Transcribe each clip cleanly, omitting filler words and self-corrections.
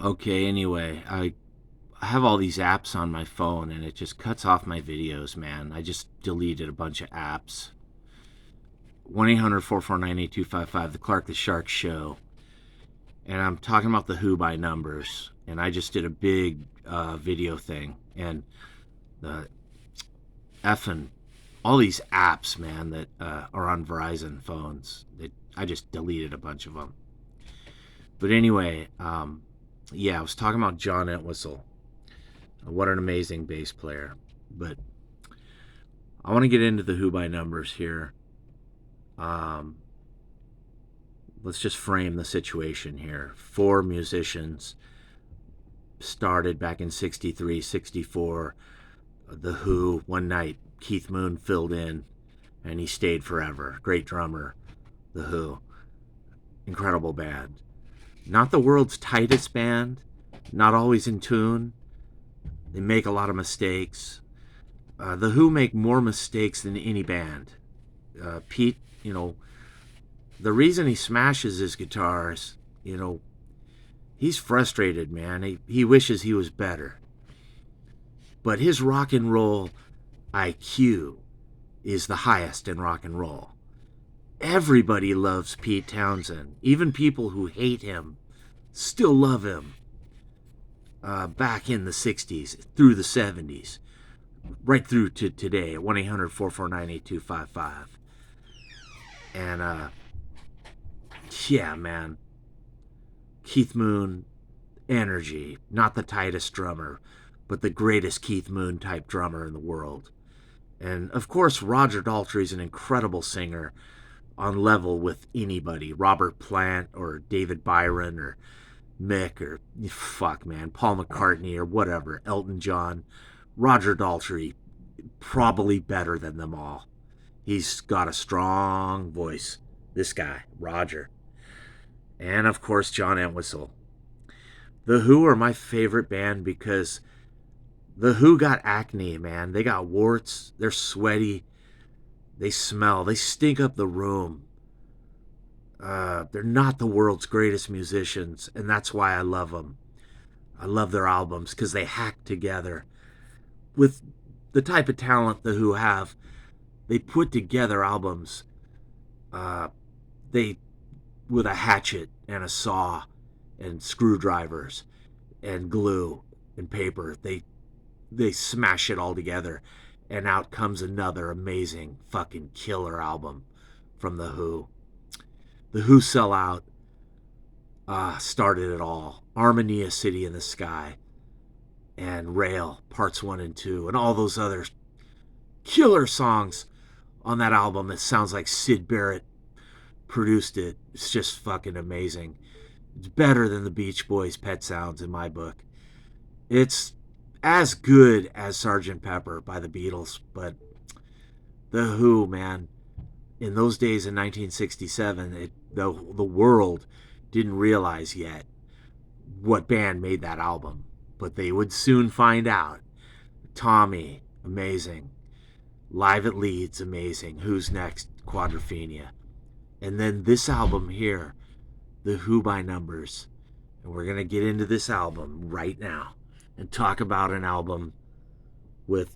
Okay, anyway, I have all these apps on my phone and it just cuts off my videos, man. I just deleted a bunch of apps. 1-800-449-8255, The Clark the Shark Show. And I'm talking about the Who by numbers. And I just did a big video thing. And the effing, all these apps, man, that are on Verizon phones, I just deleted a bunch of them. But anyway, yeah, I was talking about John Entwistle. What an amazing bass player. But I want to get into the Who by numbers here. Um, let's just frame the situation here. Four musicians started back in 63, 64. The Who, one night, Keith Moon filled in and he stayed forever. Great drummer, The Who. Incredible band. Not the world's tightest band, not always in tune. They make a lot of mistakes. The Who make more mistakes than any band. Pete, the reason he smashes his guitars, he's frustrated, man. He wishes he was better. But his rock and roll IQ is the highest in rock and roll. Everybody loves Pete Townsend. Even people who hate him still love him. Back in the 60s, through the 70s, right through to today at 1-800-449-8255. And, yeah, man. Keith Moon, energy. Not the tightest drummer, but the greatest Keith Moon type drummer in the world. And, of course, Roger Daltrey's an incredible singer on level with anybody. Robert Plant or David Byron or Mick or, Paul McCartney or whatever, Elton John. Roger Daltrey, probably better than them all. He's got a strong voice. This guy, Roger. And, of course, John Entwistle. The Who are my favorite band because The Who got acne, man. They got warts. They're sweaty. They smell. They stink up the room. They're not the world's greatest musicians, and that's why I love them. I love their albums because they hack together. With the type of talent the Who have, they put together albums they with a hatchet and a saw and screwdrivers and glue and paper. They smash it all together, and out comes another amazing fucking killer album from the Who. The Who Sell Out started it all. Armonia City in the Sky and Rail Parts 1 and 2 and all those other killer songs on that album. It sounds like Syd Barrett produced it. It's just fucking amazing. It's better than the Beach Boys' Pet Sounds in my book. It's as good as Sgt. Pepper by the Beatles, but the Who, man, in those days in 1967, the world didn't realize yet what band made that album, but they would soon find out. Tommy, amazing. Live at Leeds, amazing. Who's Next, Quadrophenia. And then this album here, The Who by Numbers. And we're going to get into this album right now and talk about an album with,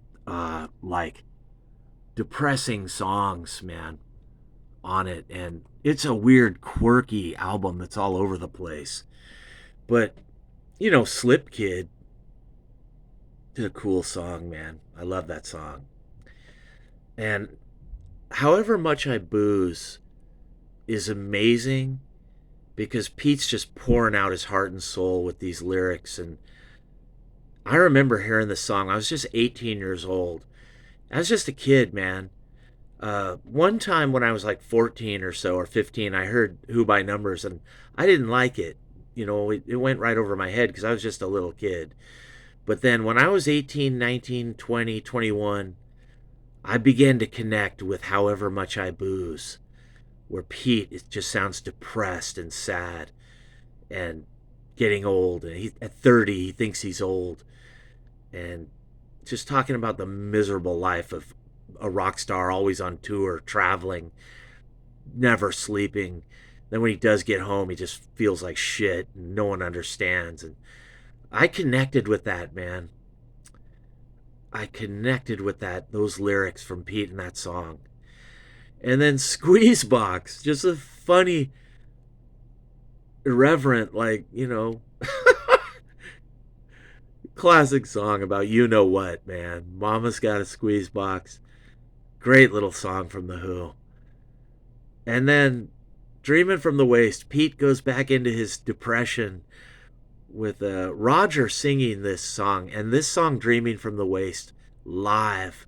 depressing songs, man, on it. And it's a weird, quirky album that's all over the place. But, Slip Kid did a cool song, man. I love that song. And However Much I Booze is amazing because Pete's just pouring out his heart and soul with these lyrics. And I remember hearing the song. I was just 18 years old. I was just a kid, man. One time when I was like 14 or so, or 15, I heard Who by Numbers, and I didn't like it. It went right over my head because I was just a little kid. But then when I was 18, 19, 20, 21, I began to connect with However Much I Booze, where Pete, it just sounds depressed and sad and getting old. And at 30, he thinks he's old. And just talking about the miserable life of a rock star, always on tour, traveling, never sleeping. Then when he does get home, he just feels like shit and no one understands. And I connected with that, man. I connected with those lyrics from Pete in that song. And then Squeezebox, just a funny, irreverent, like, classic song about you know what, man. Mama's got a squeeze box. Great little song from The Who. And then Dreaming from the Waist, Pete goes back into his depression with Roger singing this song. And this song, Dreaming from the Waist, live,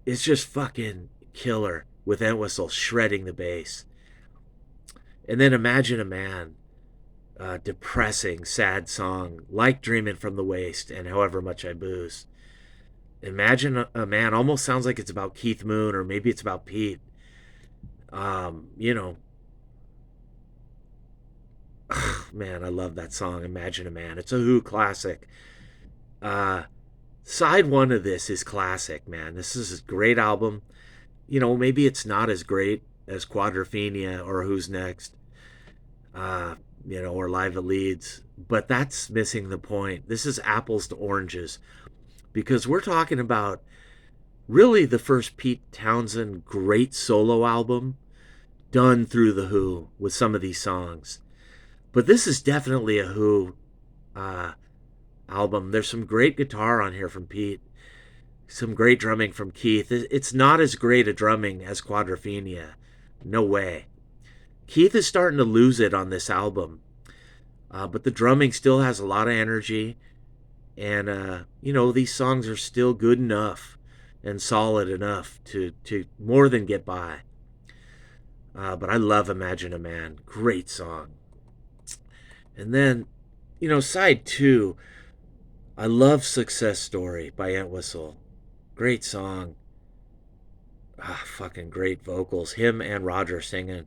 is just fucking killer with Entwistle shredding the bass. And then Imagine a Man, depressing, sad song like Dreaming from the Waist and However Much I Booze. Imagine a Man almost sounds like it's about Keith Moon, or maybe it's about Pete. Man, I love that song, Imagine a Man. It's a Who classic. Side one of this is classic, man. This is a great album. Maybe it's not as great as Quadrophenia or Who's Next, or Live at Leeds, but that's missing the point. This is apples to oranges, because we're talking about really the first Pete Townshend great solo album done through The Who with some of these songs. But this is definitely a Who album. There's some great guitar on here from Pete, some great drumming from Keith. It's not as great a drumming as Quadrophenia. No way. Keith is starting to lose it on this album. But the drumming still has a lot of energy. And, these songs are still good enough and solid enough to more than get by. But I love Imagine a Man. Great song. And then, side two, I love Success Story by Entwistle. Great song. Fucking great vocals. Him and Roger singing.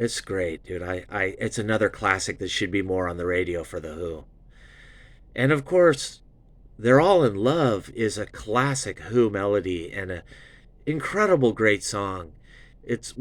It's great, dude. It's another classic that should be more on the radio for The Who. And of course, They're All in Love is a classic Who melody and an incredible great song. It's